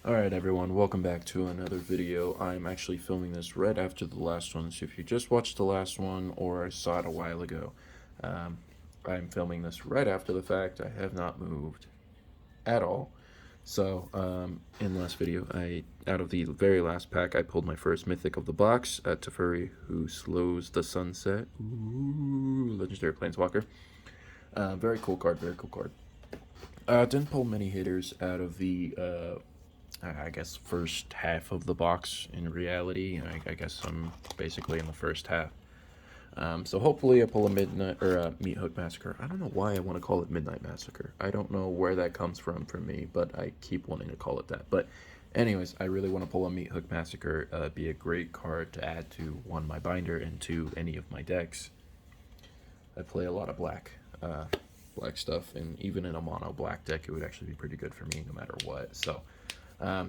Alright everyone, welcome back to another video. I'm actually filming this right after the last one, so if you just watched the last one or saw it a while ago, I'm filming this right after the fact. I have not moved at all. So, in the last video, out of the very last pack, I pulled my first Mythic of the box at Teferi, who slows the sunset. Ooh, Legendary Planeswalker. Very cool card, very cool card. Didn't pull many hitters out of the, I guess, first half of the box. In reality, I guess I'm basically in the first half. So hopefully I pull a Midnight, or a Meat Hook Massacre. I don't know why I want to call it Midnight Massacre. I don't know where that comes from for me, but I keep wanting to call it that. But anyways, I really want to pull a Meat Hook Massacre. Be a great card to add to, one, my binder, and two, any of my decks. I play a lot of black stuff, and even in a mono black deck, it would actually be pretty good for me no matter what. So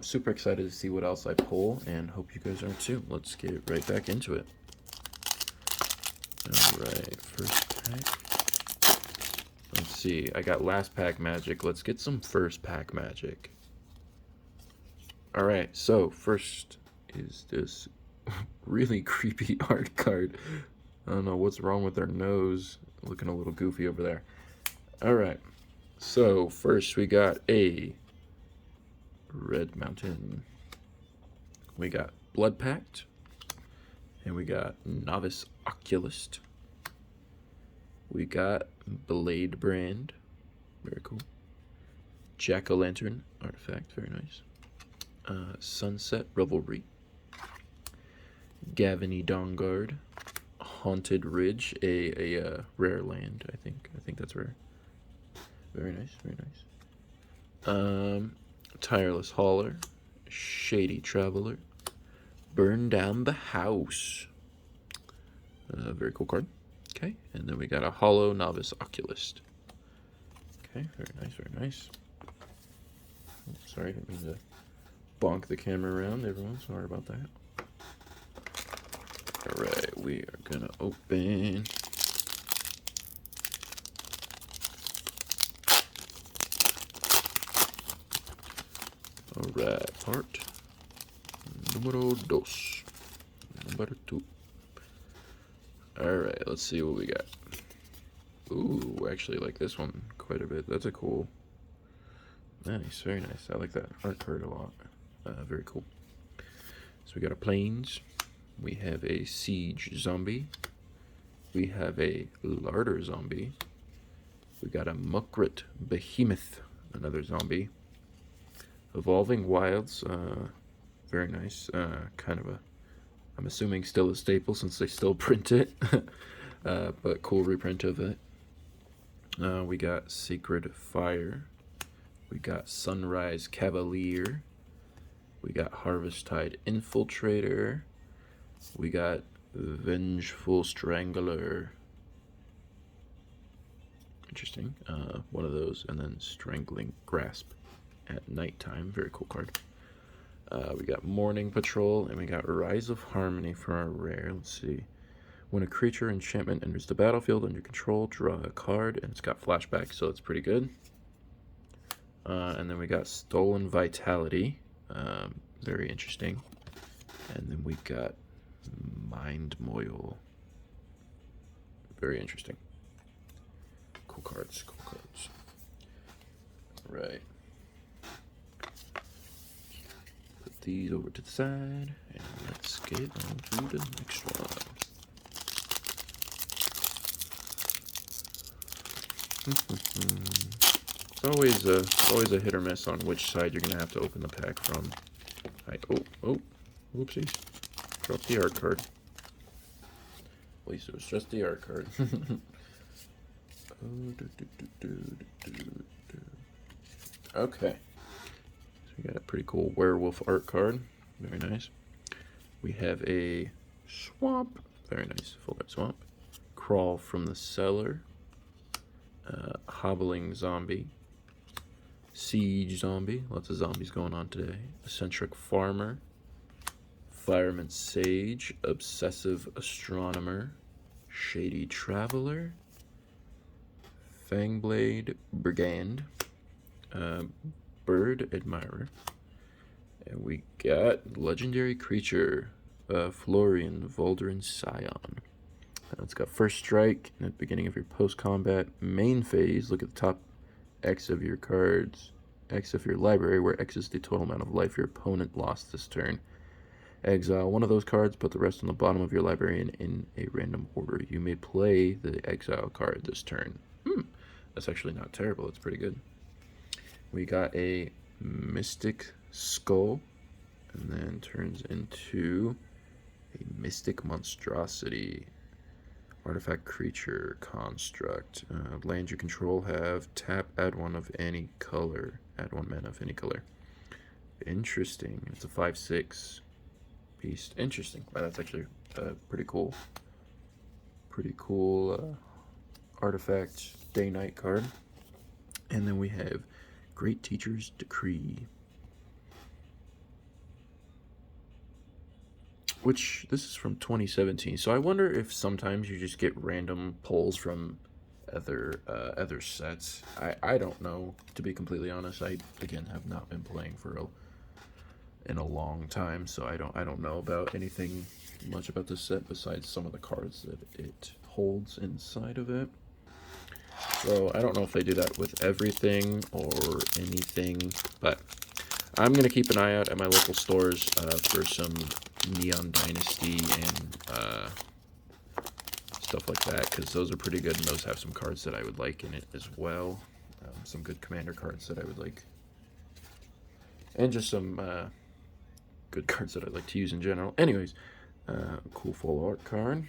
super excited to see what else I pull, and hope you guys are too. Let's get right back into it. Alright, first pack. Let's see, I got last pack magic. Let's get some first pack magic. Alright, so first is this really creepy art card. I don't know what's wrong with their nose. Looking a little goofy over there. Alright, so first we got a Red Mountain. We got Blood Pact. And we got Novice Oculist. We got Blade Brand. Very cool. Jack-o'-lantern artifact. Very nice. Sunset Revelry. Gavany Dawnguard. Haunted Ridge. A rare land, I think. I think that's rare. Very nice, very nice. Tireless Hauler. Shady Traveler. Burn Down the House. Very cool card. Okay, and then we got a Hollow Novice Oculist. Okay, very nice, very nice. Oh, sorry, I didn't mean to bonk the camera around, everyone. Sorry about that. Alright, we are gonna open. Alright, part Numero dos. Number 2. Alright, let's see what we got. Ooh, actually like this one quite a bit. That's a cool. Nice, very nice. I like that art card a lot. Very cool. So we got a Plains. We have a Siege Zombie. We have a Larder Zombie. We got a Muckrat Behemoth, another zombie. Evolving Wilds, very nice. Kind of a, I'm assuming still a staple since they still print it. But cool reprint of it. We got Sacred Fire. We got Sunrise Cavalier. We got Harvesttide Infiltrator. We got Vengeful Strangler. Interesting. One of those. And then Strangling Grasp at nighttime. Very cool card. We got Morning Patrol, and we got Rise of Harmony for our rare. Let's see. When a creature enchantment enters the battlefield under control, draw a card, and it's got flashback, so it's pretty good. And then we got Stolen Vitality. Very interesting. And then we got Mind Moil. Very interesting. Cool cards, cool cards. Right. Put these over to the side, and let's get on to the next one. It's always a hit or miss on which side you're gonna have to open the pack from. Whoopsies. Dropped the art card. At least it was just the art card. Okay. So we got a pretty cool werewolf art card. Very nice. We have a swamp. Very nice. Full art swamp. Crawl from the Cellar. Hobbling Zombie. Siege Zombie. Lots of zombies going on today. Eccentric Farmer. Fireman Sage. Obsessive Astronomer. Shady Traveler. Fangblade Brigand. Bird Admirer. we got legendary creature, Florian Volderin Scion. It's got first strike at the beginning of your post-combat main phase. Look at the top X of your cards, X of your library, where X is the total amount of life your opponent lost this turn. Exile one of those cards, put the rest on the bottom of your library and in a random order. You may play the exile card this turn. That's actually not terrible. It's pretty good. We got a Mystic Skull, and then turns into a Mystic Monstrosity. Artifact creature construct. Lands you control have tap, add one of any color. Add one mana of any color. Interesting. It's a 5/6 beast. Interesting. Wow, that's actually pretty cool. Pretty cool artifact day-night card. And then we have Great Teacher's Decree, which this is from 2017. So I wonder if sometimes you just get random pulls from other sets. I don't know, to be completely honest. I again have not been playing in a long time, so I don't know about anything much about this set besides some of the cards that it holds inside of it. So I don't know if they do that with everything or anything, but I'm going to keep an eye out at my local stores for some Neon Dynasty and stuff like that, because those are pretty good, and those have some cards that I would like in it as well. Some good commander cards that I would like. And just some good cards that I'd like to use in general. Anyways, cool full art card.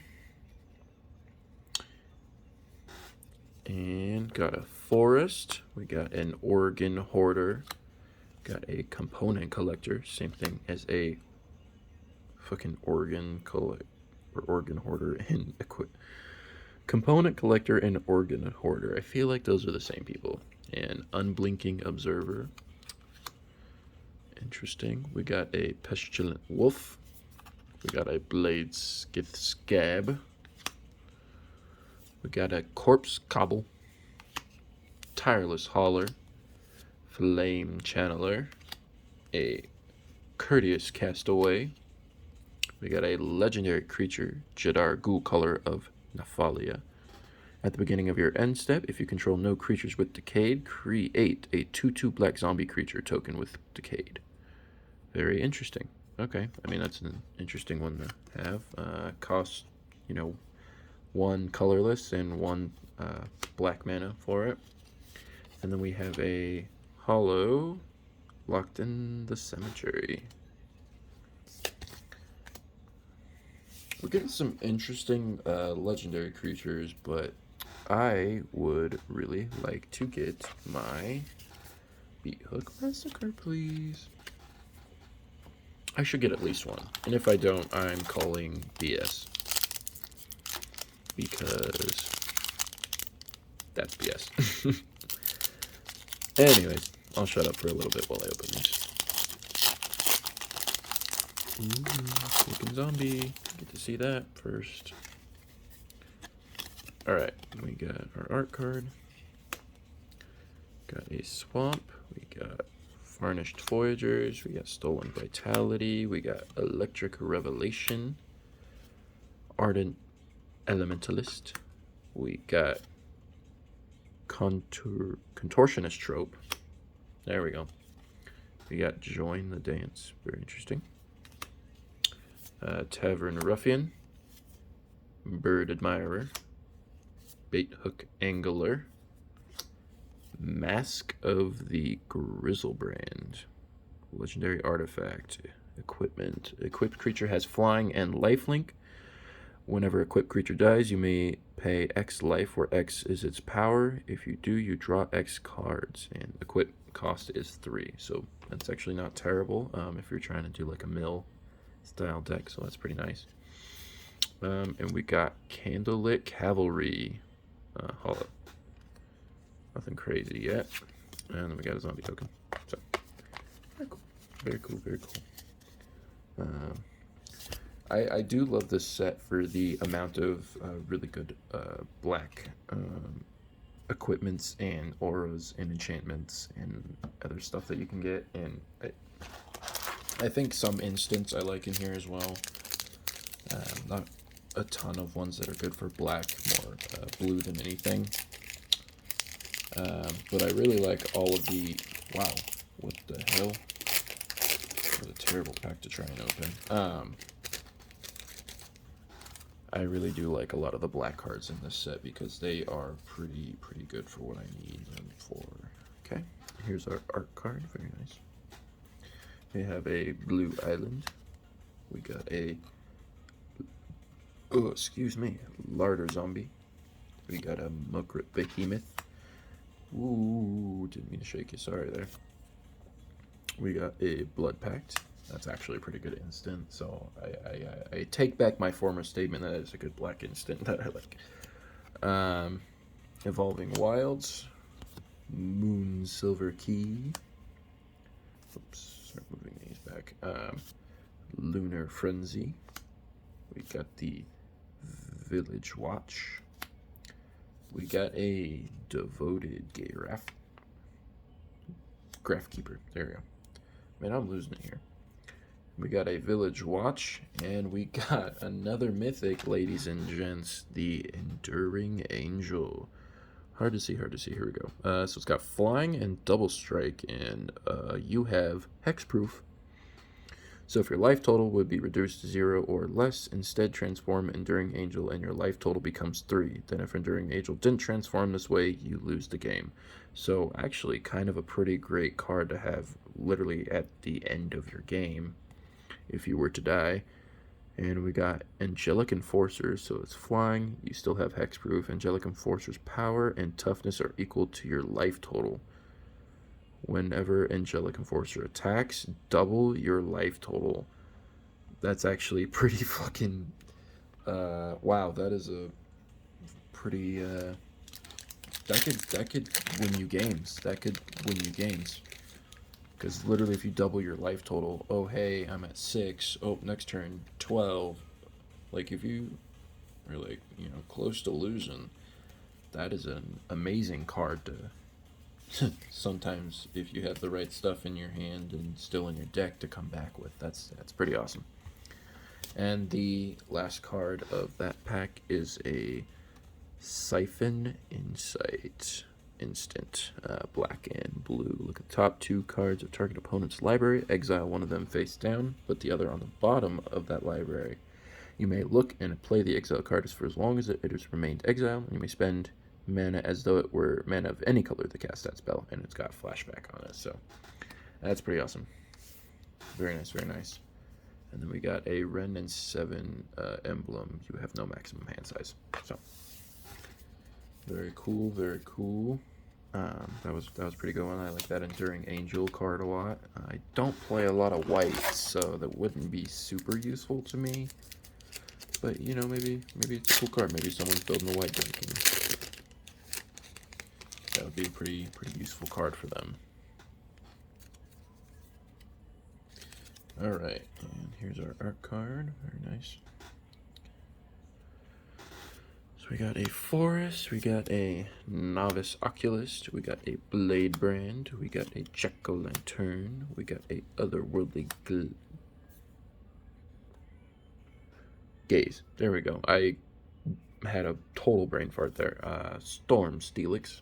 And got a Forest. We got an Organ Hoarder. Got a Component Collector. Same thing as a fucking Organ Hoarder and Component Collector and Organ Hoarder. I feel like those are the same people. And Unblinking Observer. Interesting. We got a Pestilent Wolf. We got a Blade Skith Scab. We got a Corpse Cobble, Tireless Hauler, Flame Channeler, a Courteous Castaway. We got a legendary creature, Jadar Ghoul Color of Nephalia. At the beginning of your end step, if you control no creatures with Decayed, create a 2/2 black zombie creature token with Decayed. Very interesting. Okay, I mean, that's an interesting one to have. Cost, one colorless and one black mana for it. And then we have a Hollow, Locked in the Cemetery. We're getting some interesting legendary creatures, but I would really like to get my Beathook Massacre, please. I should get at least one, and if I don't, I'm calling BS. Because that's BS. Anyways, I'll shut up for a little bit while I open these. Looking zombie. Get to see that first. Alright, we got our art card. Got a Swamp. We got Varnished Voyagers. We got Stolen Vitality. We got Electric Revelation. Ardent Elementalist. We got Contortionist Trope. There we go. We got Join the Dance. Very interesting. Tavern Ruffian. Bird Admirer. Bait Hook Angler. Mask of the Grizzlebrand. Legendary artifact. Equipment. Equipped creature has flying and lifelink. Whenever equipped creature dies, you may pay X life, where X is its power. If you do, you draw X cards, and equip cost is 3. So that's actually not terrible if you're trying to do like a mill style deck. So that's pretty nice. And we got Candlelit Cavalry. Hollow. Nothing crazy yet. And then we got a zombie token. So very cool. Very cool. Very cool. I do love this set for the amount of really good black equipments and auras and enchantments and other stuff that you can get. And I think some instants I like in here as well. Not a ton of ones that are good for black, more blue than anything. But I really like all of the... Wow, what the hell? What a terrible pack to try and open. I really do like a lot of the black cards in this set because they are pretty good for what I need them for. Okay, here's our art card. Very nice. We have a blue island. We got a... Oh, excuse me. Larder zombie. We got a Mugrit behemoth. Ooh, didn't mean to shake you. Sorry there. We got a blood pact. That's actually a pretty good instant, so I take back my former statement that it's a good black instant that I like. Evolving Wilds, Moon Silver Key. Oops, start moving these back. Lunar Frenzy. We got the Village Watch. We got a Devoted Graph Keeper. There we go. Man, I'm losing it here. We got a Village Watch, and we got another mythic, ladies and gents, the Enduring Angel. Hard to see. Here we go. So it's got flying and double strike, and you have hexproof. So if your life total would be reduced to 0 or less, instead transform Enduring Angel and your life total becomes 3. Then if Enduring Angel didn't transform this way, you lose the game. So actually kind of a pretty great card to have literally at the end of your game if you were to die. And we got Angelic Enforcers, so it's flying, you still have hexproof. Angelic Enforcers power and toughness are equal to your life total. Whenever Angelic Enforcer attacks, double your life total. That's actually pretty fucking... wow, that is a pretty... That could win you games. Because literally if you double your life total, oh hey, I'm at 6, oh, next turn, 12. Like, if you are, like, you know, close to losing, that is an amazing card to... sometimes if you have the right stuff in your hand and still in your deck to come back with. That's pretty awesome. And the last card of that pack is a Siphon Insight instant, black and blue. Look at the top 2 cards of target opponent's library, exile one of them face down, put the other on the bottom of that library. You may look and play the exile card for as long as it has remained exiled, and you may spend mana as though it were mana of any color to cast that spell, and it's got flashback on it, so that's pretty awesome. Very nice, very nice. And then we got a Ren and 7 emblem. You have no maximum hand size, so very cool, very cool. That was pretty good one. I like that Enduring Angel card a lot. I don't play a lot of whites, so that wouldn't be super useful to me, but you know, maybe it's a cool card. Maybe someone's building a white deck and that would be a pretty useful card for them. Alright, and here's our art card. Very nice. So we got a Forest, we got a Novice Oculist, we got a Blade Brand, we got a Jack-o'-lantern, we got a Otherworldly Gaze. There we go. I had a total brain fart there. Storm Steelix.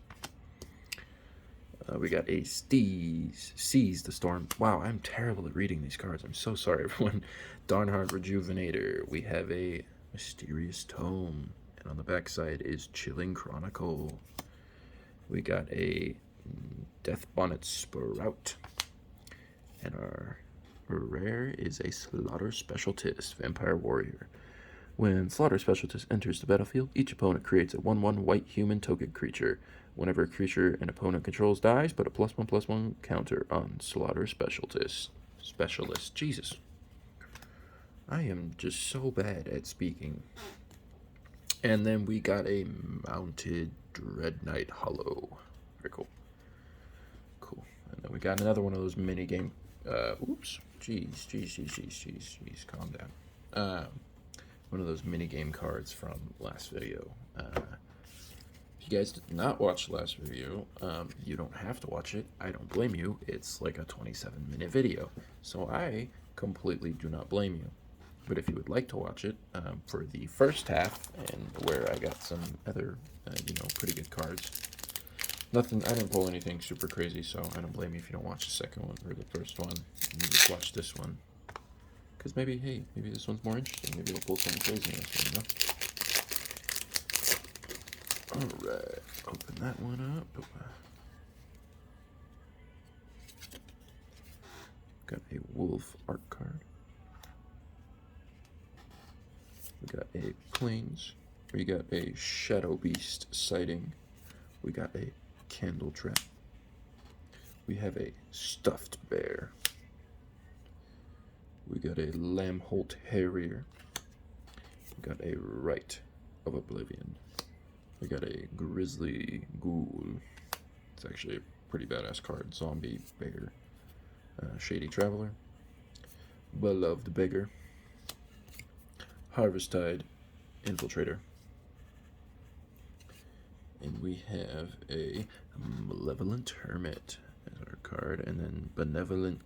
We got a Seize the Storm. Wow, I'm terrible at reading these cards. I'm so sorry, everyone. Darnhard Rejuvenator. We have a Mysterious Tome. And on the back side is Chilling Chronicle. We got a Deathbonnet Sprout. And our rare is a Slaughter Specialist, Vampire Warrior. When Slaughter Specialist enters the battlefield, each opponent creates a 1/1 white human token creature. Whenever a creature an opponent controls dies, put a +1/+1 counter on Slaughter Specialist. Jesus. I am just so bad at speaking. And then we got a Mounted Dread Knight Hollow. Very cool. Cool. And then we got another one of those mini game. Oops. Jeez. Calm down. One of those mini game cards from last video. If you guys did not watch the last video, you don't have to watch it. I don't blame you. It's like a 27-minute video. So I completely do not blame you. But if you would like to watch it for the first half, and where I got some other, pretty good cards. Nothing, I didn't pull anything super crazy, so I don't blame you if you don't watch the second one or the first one. You just watch this one. Because maybe this one's more interesting. Maybe we'll pull something crazy in this one, Alright, open that one up. Got a wolf art card. We got a plains. We got a shadow beast sighting. We got a candle trap. We have a stuffed bear. We got a Lamholt Harrier. We got a Rite of Oblivion. We got a Grizzly Ghoul. It's actually a pretty badass card. Zombie Beggar. Shady Traveler. Beloved Beggar. Harvesttide Infiltrator. And we have a Malevolent Hermit as our card, and then Benevolent,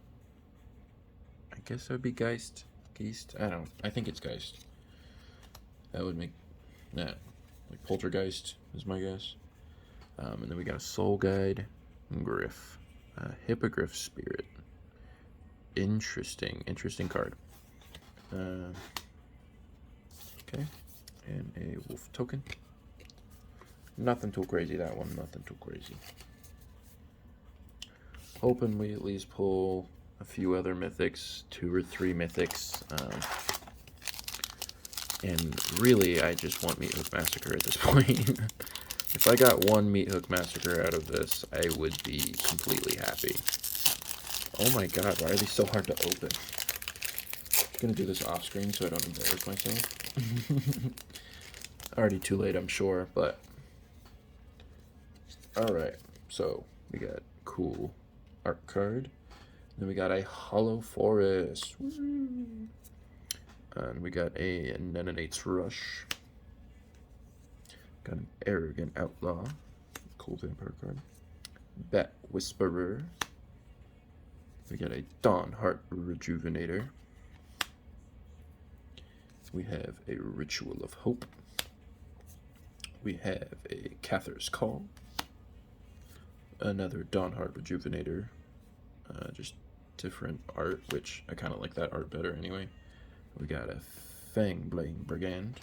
I guess that would be Geist. I think it's Geist. That would make that, like Poltergeist is my guess. And then we got a Soul Guide, Griff, Hippogriff Spirit. Interesting card. Okay, and a Wolf Token. Nothing too crazy, that one, nothing too crazy. Hoping we at least pull a few other mythics, 2 or 3 mythics. And really, I just want Meat Hook Massacre at this point. If I got one Meat Hook Massacre out of this, I would be completely happy. Oh my god, why are these so hard to open? I'm gonna do this off screen so I don't embarrass myself. Already too late, I'm sure, but... Alright, so we got cool art card. Then we got a Hollow Forest. Woo! And we got a Nenonate's Rush. Got an Arrogant Outlaw. Cool vampire card. Bat Whisperer. We got a Dawnheart Rejuvenator. We have a Ritual of Hope. We have a Cather's Call. Another Dawnheart Rejuvenator. Just different art, which I kind of like that art better anyway. We got a Fangblade Brigand.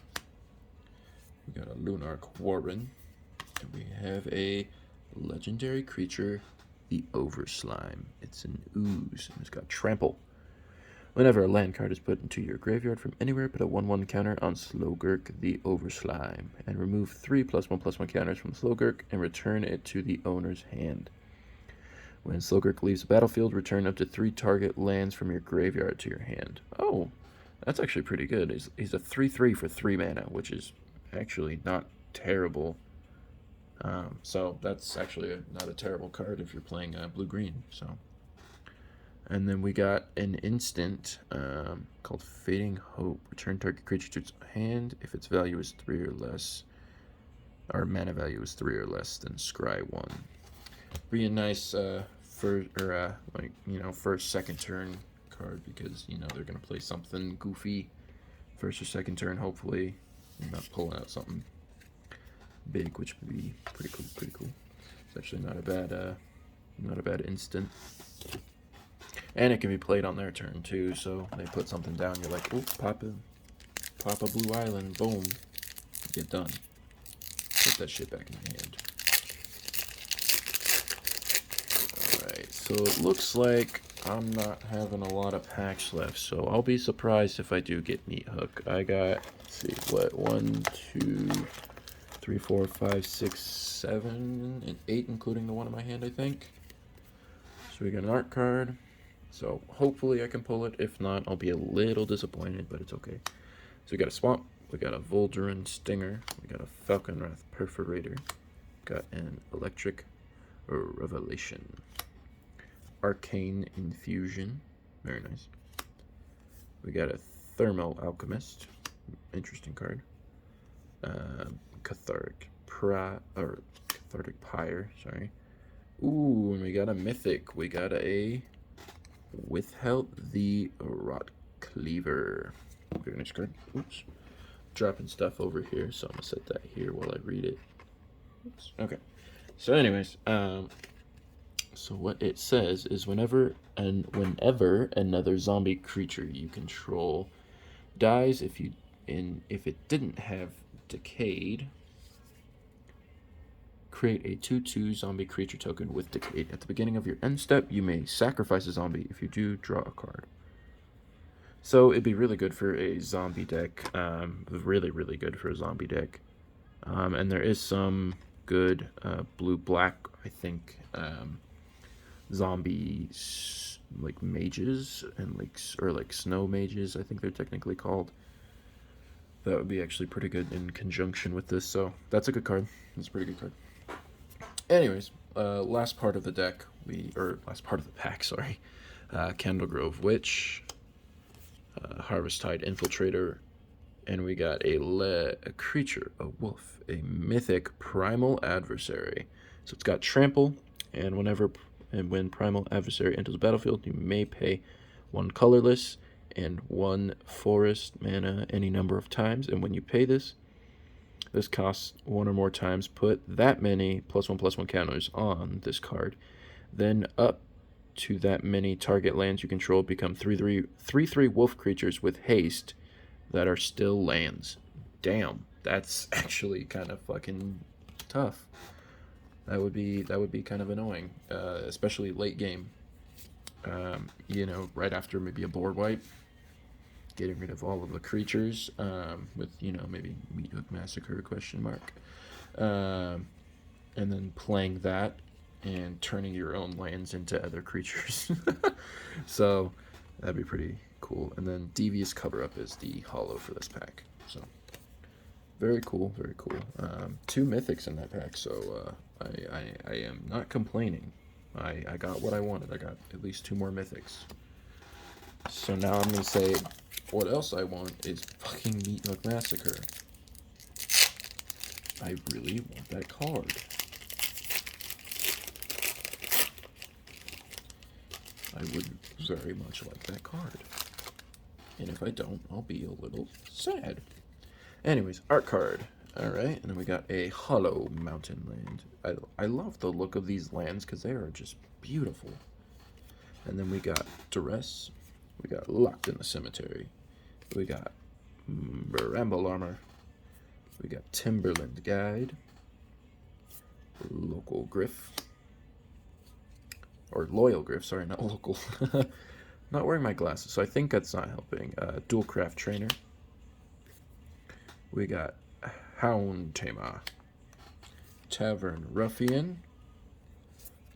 We got a Lunarch Warren. And we have a legendary creature, the Overslime. It's an ooze, and it's got Trample. Whenever a land card is put into your graveyard from anywhere, put a 1/1 counter on Slogurk the Overslime, and remove 3 +1/+1 counters from Slogurk and return it to the owner's hand. When Slogurk leaves the battlefield, return up to 3 target lands from your graveyard to your hand. Oh, that's actually pretty good. He's a 3/3 for 3 mana, which is actually not terrible. So that's actually not a terrible card if you're playing blue-green. So, and then we got an instant called Fading Hope. Return target creature to its hand if its value is 3 or less, or mana value is 3 or less, then scry 1. Be a nice first, second turn card, because they're gonna play something goofy first or second turn. Hopefully, I'm not pulling out something big, which would be pretty cool. It's actually not a bad instant, and it can be played on their turn too. So they put something down, you're like, oh, pop a blue island, boom, get done. Put that shit back in your hand. Alright, so it looks like I'm not having a lot of packs left, so I'll be surprised if I do get Meat Hook. I got, let's see, what, 1, 2, 3, 4, 5, 6, 7, and 8, including the one in my hand, I think. So we got an art card, so hopefully I can pull it. If not, I'll be a little disappointed, but it's okay. So we got a Swamp, we got a Volduran Stinger, we got a Falconwrath Perforator, got an Electric Revelation, Arcane Infusion, very nice. We got a Thermal Alchemist, interesting card. Cathartic Pyre, sorry. Ooh, and we got a Mythic. We got a Without the Rot Cleaver. Very nice card. Oops. Dropping stuff over here, so I'm gonna set that here while I read it. Oops. Okay. So anyways, so what it says is whenever another zombie creature you control dies, if it didn't have decayed, create a 2/2 zombie creature token with decayed. At the beginning of your end step, you may sacrifice a zombie. If you do, draw a card. So it'd be really good for a zombie deck. Really, really good for a zombie deck. And there is some good blue-black, I think, zombie like mages and like snow mages, I think they're technically called. That would be actually pretty good in conjunction with this. So that's a good card. That's a pretty good card. Anyways, last part of the deck, last part of the pack, sorry. Candlegrove Witch, Harvesttide Infiltrator, and we got a creature, a wolf, a mythic primal adversary. So it's got trample, and when primal adversary enters the battlefield, you may pay 1 colorless and 1 forest mana any number of times. And when you pay this costs 1 or more times. Put that many +1/+1 counters on this card. Then up to that many target lands you control become 3/3 wolf creatures with haste that are still lands. Damn, that's actually kind of fucking tough. That would be kind of annoying, especially late game. You know, right after maybe a board wipe, getting rid of all of the creatures, with, you know, maybe Meathook Massacre ? And then playing that and turning your own lands into other creatures. So that'd be pretty cool. And then Devious Cover Up is the holo for this pack. So very cool, very cool. 2 mythics in that pack, so I am not complaining. I got what I wanted. I got at least 2 more mythics. So now I'm gonna say what else I want is fucking Meathook Massacre. I really want that card. I would very much like that card. And if I don't, I'll be a little sad. Anyways, art card. Alright, and then we got a Hollow Mountain Land. I love the look of these lands because they are just beautiful. And then we got Duress. We got Locked in the Cemetery. We got Bramble Armor. We got Timberland Guide. Local Griff. Or Loyal Griff, sorry, not local. Not wearing my glasses, so I think that's not helping. Dualcraft Trainer. We got Hound Tamer. Tavern Ruffian.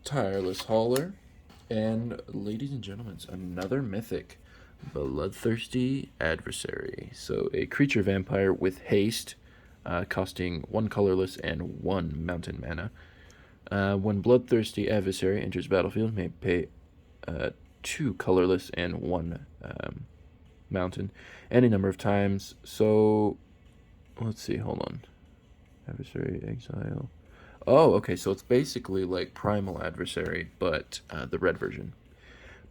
Tireless Hauler. And, ladies and gentlemen, another mythic, Bloodthirsty Adversary. So a creature vampire with haste, costing 1 colorless and 1 mountain mana. When Bloodthirsty Adversary enters battlefield, may pay 2 colorless and 1 mountain any number of times. So let's see, hold on. Adversary, exile. Oh, okay, so it's basically like Primal Adversary, but the red version.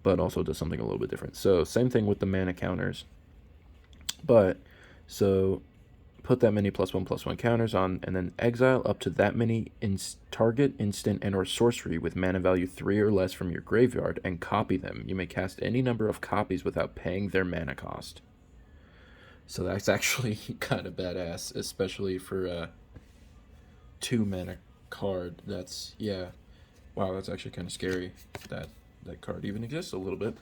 But also does something a little bit different. So same thing with the mana counters. But, so put that many +1/+1 counters on, and then exile up to that many target, instant, and or sorcery with mana value 3 or less from your graveyard, and copy them. You may cast any number of copies without paying their mana cost. So that's actually kind of badass, especially for 2 mana card. That's, yeah, wow, that's actually kind of scary that card even exists a little bit.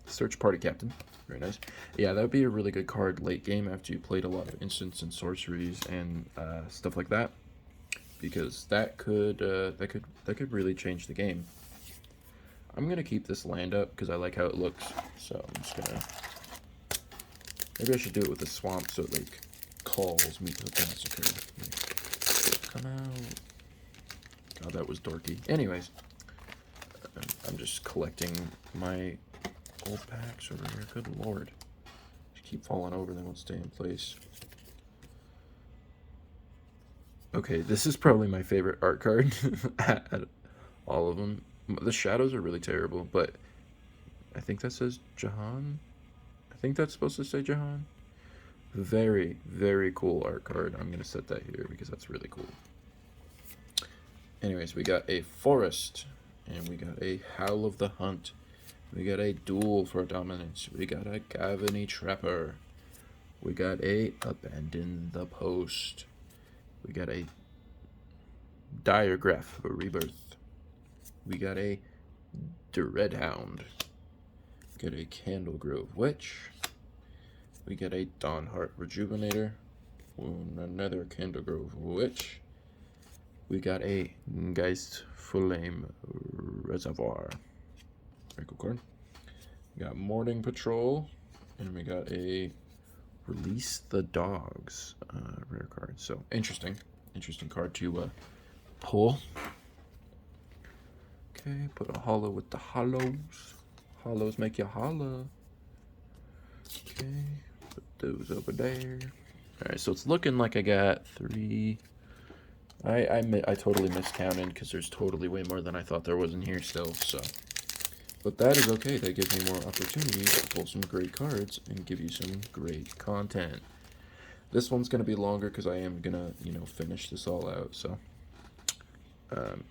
Search Party Captain, very nice. Yeah, that would be a really good card late game after you played a lot of instants and sorceries and stuff like that, because that could really change the game. I'm gonna keep this land up because I like how it looks, so I'm just gonna, maybe I should do it with the swamp so it like calls me to the massacre. Come out. God, that was dorky. Anyways, I'm just collecting my old packs over here. Good lord. Just keep falling over, they won't stay in place. Okay, this is probably my favorite art card. All of them. The shadows are really terrible, but I think that says Jahan. I think that's supposed to say Jahan. Very, very cool art card. I'm going to set that here because that's really cool. Anyways, we got a Forest, and we got a Howl of the Hunt. We got a Duel for Dominance. We got a Gathering Trapper. We got a Abandon the Post. We got a Diregraph for Rebirth. We got a Dreadhound. We got a Candlegrove Witch. We got a Dawnheart Rejuvenator. Another Candlegrove Witch. We got a Geist Flame Reservoir. Very cool card. We got Morning Patrol. And we got a Release the Dogs rare card. So interesting card to pull. Okay, put a hollow with the hollows. Hollows make you holla. Okay, put those over there. Alright, so it's looking like I got 3. I totally miscounted because there's totally way more than I thought there was in here still, so. But that is okay. That gives me more opportunities to pull some great cards and give you some great content. This one's going to be longer because I am going to, finish this all out, so.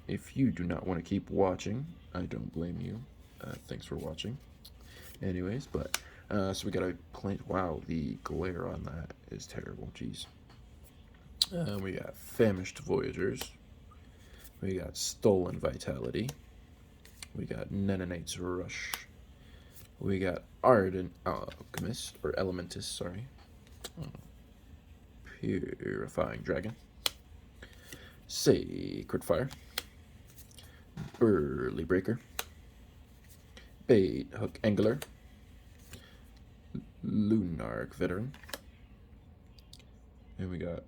If you do not want to keep watching, I don't blame you. Thanks for watching. Anyways, but, so we got a plant. Wow, the glare on that is terrible. Jeez. We got Famished Voyagers. We got Stolen Vitality. We got Nenonite's Rush. We got Ardent Alchemist, or Elementus, sorry. Purifying Dragon. Sacred Fire. Burly Breaker. Bait Hook Angler. Lunarch Veteran. And we got,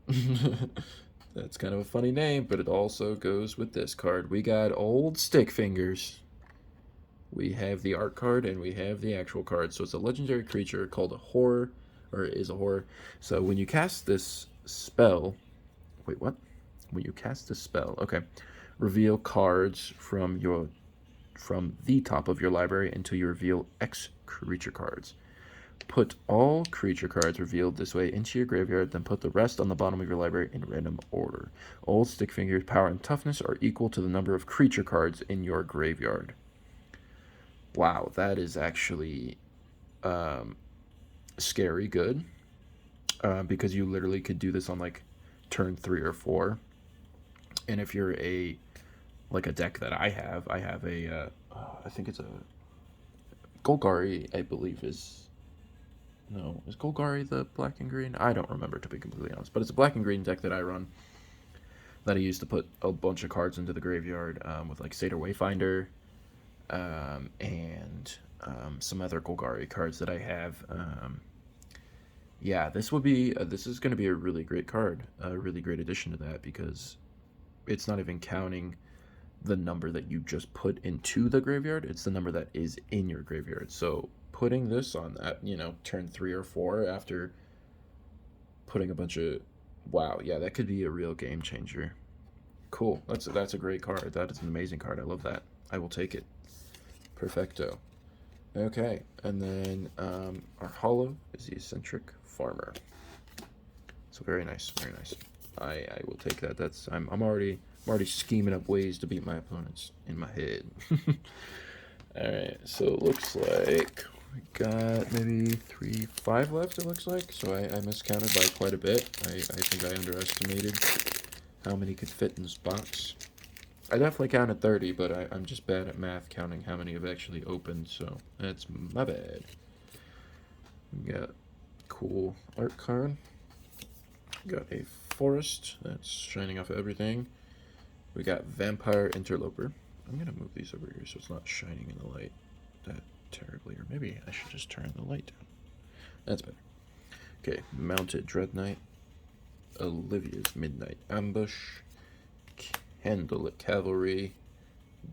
that's kind of a funny name, but it also goes with this card. We got Old Stick Fingers. We have the art card and we have the actual card. So it's a legendary creature called a horror, or is a horror. So when you cast this spell, wait, what? When you cast this spell, okay, reveal cards from the top of your library until you reveal X creature cards. Put all creature cards revealed this way into your graveyard, then put the rest on the bottom of your library in random order. Old Stick Fingers' power and toughness are equal to the number of creature cards in your graveyard. Wow, that is actually scary good. Because you literally could do this on like turn 3 or 4. And if you're a deck that I have a I think it's a Golgari, I believe is. No, is Golgari the black and green? I don't remember, to be completely honest. But it's a black and green deck that I run that I use to put a bunch of cards into the graveyard with like Satyr Wayfinder and some other Golgari cards that I have. Yeah, this is going to be a really great card, a really great addition to that, because it's not even counting the number that you just put into the graveyard. It's the number that is in your graveyard. So putting this on that, turn 3 or 4 after putting a bunch of, wow, yeah, that could be a real game changer. Cool. That's a great card. That is an amazing card. I love that. I will take it. Perfecto. Okay, and then our hollow is the Eccentric Farmer. So very nice, very nice. I will take that. I'm already scheming up ways to beat my opponents in my head. All right, so it looks like we got maybe 5 left, it looks like. So I miscounted by quite a bit. I think I underestimated how many could fit in this box. I definitely counted 30, but I'm just bad at math counting how many have actually opened, so that's my bad. We got cool art card. We got a Forest that's shining off of everything. We got Vampire Interloper. I'm going to move these over here so it's not shining in the light that terribly. Or maybe I should just turn the light down. That's better. Okay, Mounted Dread Knight. Olivia's Midnight Ambush. Candlelit Cavalry.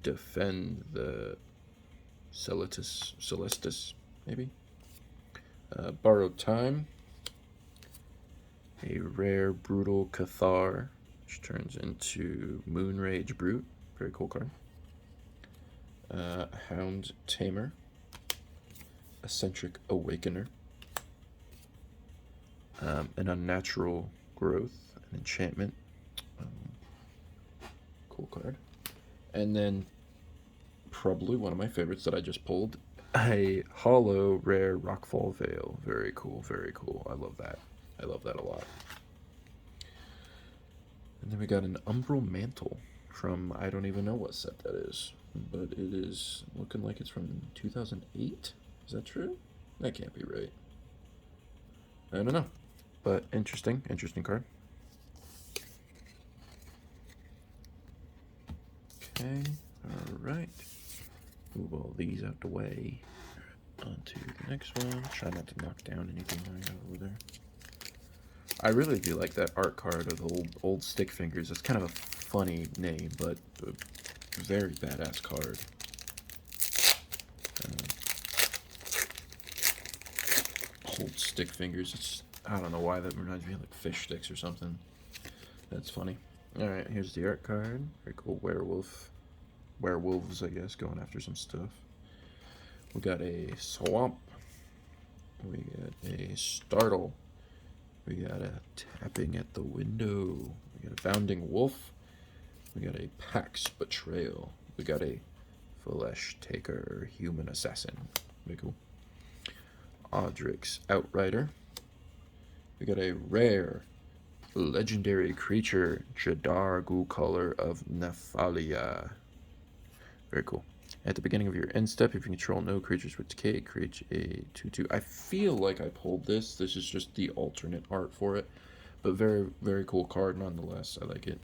Defend the Celestis, maybe. Borrowed Time. A rare Brutal Cathar, which turns into Moonrage Brute. Very cool card. Hound Tamer. Eccentric Awakener, an Unnatural Growth, an enchantment. Cool card. And then, probably one of my favorites that I just pulled, a Hollow Rare Rockfall Veil. Very cool, very cool. I love that. I love that a lot. And then we got an Umbral Mantle from, I don't even know what set that is, but it is looking like it's from 2008. Is that true? That can't be right. I don't know, but interesting card. Okay, all right. Move all these out the way. On to the next one. Try not to knock down anything I got over there. I really do like that art card of the old stick fingers. It's kind of a funny name, but a very badass card. Old stick fingers. It's, I don't know why that reminds me of like fish sticks or something. That's funny. All right, here's the art card. Very cool werewolves, I guess, going after some stuff. We got a swamp. We got a startle. We got a tapping at the window. We got a bounding wolf. We got a Pax betrayal. We got a flesh taker, human assassin. Very cool. Audric's outrider. We got a rare legendary creature, Jadar Ghoul Color of Nephalia. Very cool. At the beginning of your end step, if you control no creatures with decay, create a 2/2. I feel like I pulled this. This is just the alternate art for it. But very, very cool card nonetheless. I like it.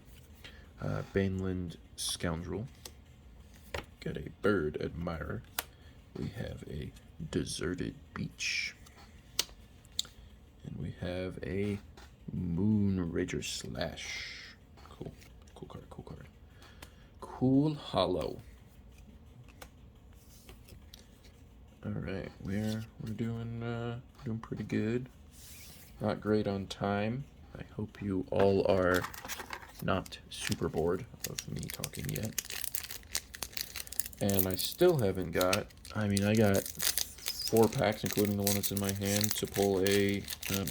Baneland Scoundrel. Got a Bird Admirer. We have a Deserted Beach. And we have a Moon Rager Slash. Cool. Cool card, cool card. Cool Hollow. Alright, we're doing pretty good. Not great on time. I hope you all are not super bored of me talking yet. And I still haven't got, I got 4 packs, including the one that's in my hand, to pull a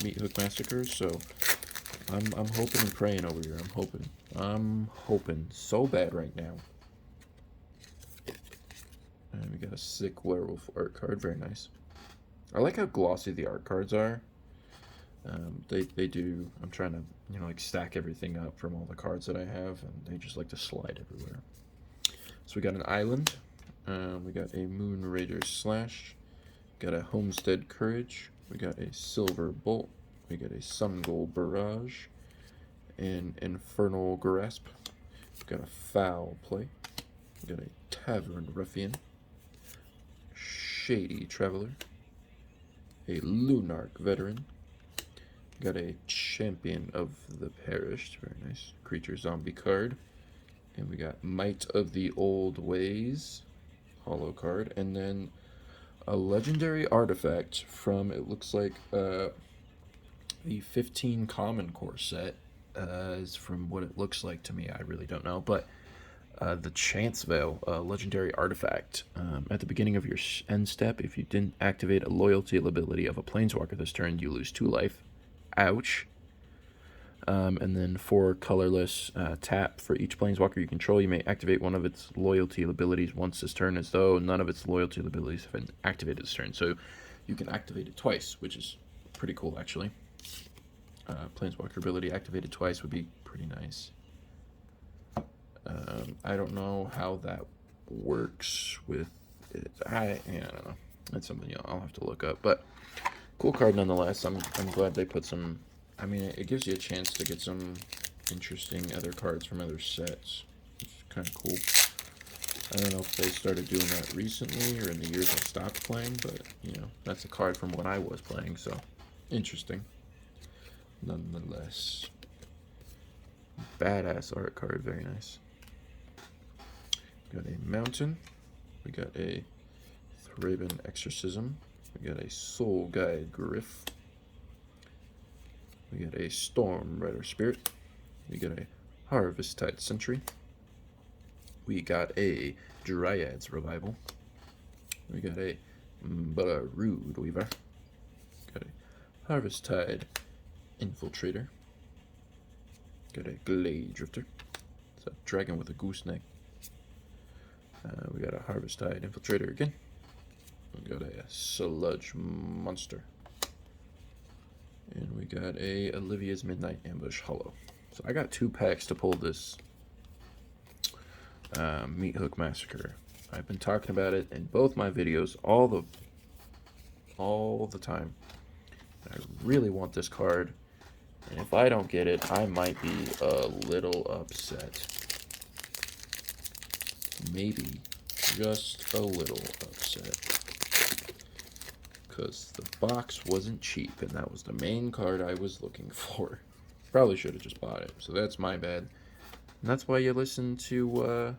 Meat Hook Massacre, so I'm hoping and praying over here. I'm hoping so bad right now. And we got a sick werewolf art card, very nice. I like how glossy the art cards are. They do, I'm trying to, like stack everything up from all the cards that I have, and they just like to slide everywhere. So we got an island, we got a Moon Raider Slash, got a Homestead Courage, we got a Silver Bolt, we got a Sun Gold Barrage, an Infernal Grasp, we got a Foul Play, we got a Tavern Ruffian, Shady Traveler, a Lunarch Veteran, got a Champion of the Perished, very nice, creature zombie card, and we got Might of the Old Ways, holo card, and then a legendary artifact from, it looks like, the 15 Common Core set, is from what it looks like to me, I really don't know, but the Chance Veil, legendary artifact. At the beginning of your end step, if you didn't activate a loyalty ability of a Planeswalker this turn, you lose 2 life. Ouch. And then 4 colorless tap for each Planeswalker you control. You may activate one of its loyalty abilities once this turn, as though none of its loyalty abilities have been activated this turn. So you can activate it twice, which is pretty cool, actually. Planeswalker ability activated twice would be pretty nice. I don't know how that works with it. I don't know. That's something I'll have to look up. But cool card nonetheless. I'm glad they put some. It gives you a chance to get some interesting other cards from other sets. It's kind of cool. I don't know if they started doing that recently or in the years I stopped playing, but that's a card from when I was playing, so interesting. Nonetheless, badass art card, very nice. Got a Mountain, we got a Thraben Exorcism, we got a Soul Guide Griff, we got a Storm Rider Spirit, we got a Harvesttide Sentry, we got a Dryad's Revival, we got a Brood Weaver. Got a Harvest Tide Infiltrator. Got a Glade Drifter. It's a dragon with a gooseneck. We got a Harvest Tide Infiltrator again. We got a Sludge Monster. And we got a Olivia's Midnight Ambush Hollow. So I got 2 packs to pull this Meat Hook Massacre. I've been talking about it in both my videos all the time. I really want this card, and if I don't get it, I might be a little upset. Maybe just a little upset. Because the box wasn't cheap, and that was the main card I was looking for. Probably should have just bought it, so that's my bad. And that's why you listen to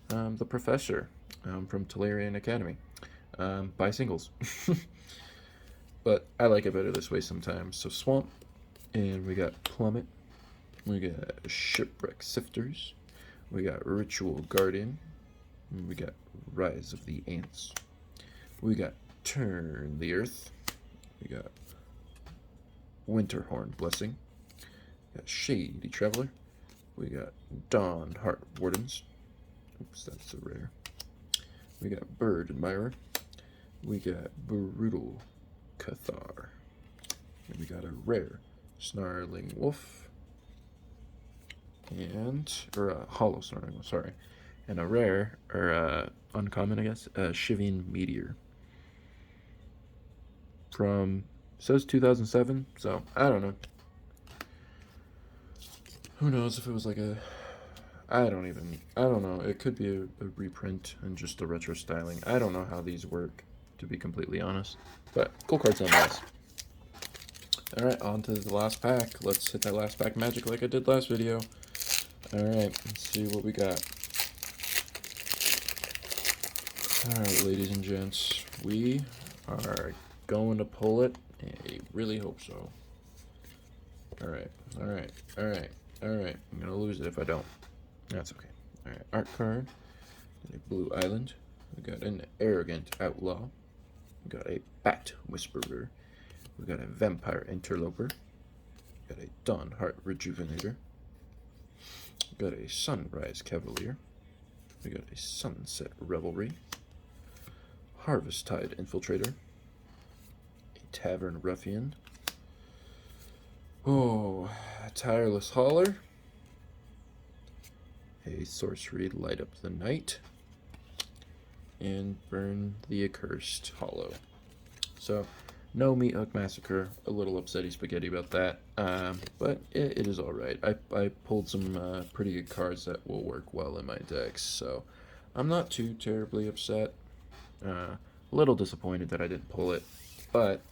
the Professor from Tolarian Academy. Buy singles. But I like it better this way sometimes. So Swamp, and we got Plummet. We got Shipwreck Sifters. We got Ritual Guardian. And we got Rise of the Ants. We got Turn the Earth. We got Winterhorn Blessing. We got Shady Traveler. We got Dawn Heart Wardens. Oops, that's a rare. We got Bird Admirer. We got Brutal Cathar. And we got a rare Snarling Wolf. Or a hollow Snarling Wolf, sorry. And a rare, or uncommon, I guess, Shivian Meteor. Says 2007, so I don't know. Who knows if it was like I don't know. It could be a reprint and just a retro styling. I don't know how these work, to be completely honest. But cool cards nonetheless. Alright, on to the last pack. Let's hit that last pack magic like I did last video. Alright, let's see what we got. Alright, ladies and gents, we are going to pull it. I really hope so. Alright. I'm going to lose it if I don't. That's okay. Alright, art card. A Blue Island. We got an Arrogant Outlaw. We got a Bat Whisperer. We got a Vampire Interloper. We got a Dawn Heart Rejuvenator. We got a Sunrise Cavalier. We got a Sunset Revelry. Harvest Tide Infiltrator. A Tavern Ruffian. Oh, a Tireless Hauler. A Sorcery Light Up the Night. And Burn the Accursed Hollow. So, no Meat Hook Massacre. A little upsetty spaghetti about that. But it is alright. I pulled some pretty good cards that will work well in my decks. So, I'm not too terribly upset. A little disappointed that I didn't pull it. But,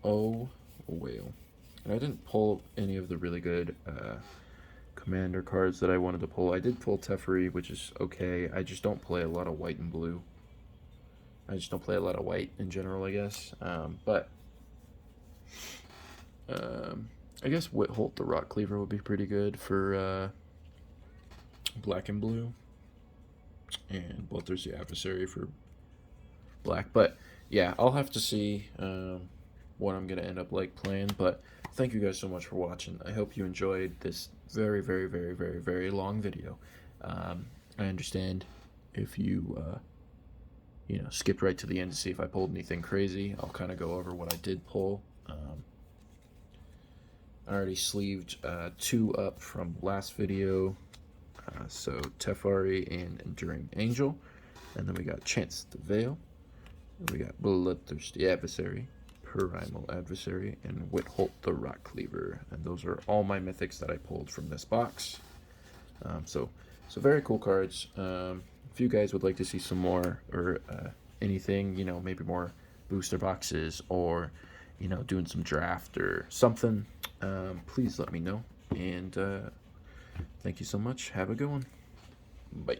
oh well. And I didn't pull any of the really good commander cards that I wanted to pull. I did pull Teferi, which is okay. I just don't play a lot of white and blue. I just don't play a lot of white in general, I guess. But I guess Witholt the Rock Cleaver would be pretty good for black and blue. And Bloodthirsty the Adversary for black. But yeah, I'll have to see what I'm going to end up playing. But thank you guys so much for watching. I hope you enjoyed this very, very, very, very, very long video. I understand if you skipped right to the end to see if I pulled anything crazy. I'll kind of go over what I did pull. I already sleeved 2 up from last video. So Teferi and Enduring Angel. And then we got Chance the Veil. And we got Bloodthirsty Adversary, Primal Adversary, and Witholt the Rock Cleaver. And those are all my mythics that I pulled from this box. So very cool cards. If you guys would like to see some more or anything, maybe more booster boxes or, doing some draft or something, please let me know. And thank you so much. Have a good one. Bye.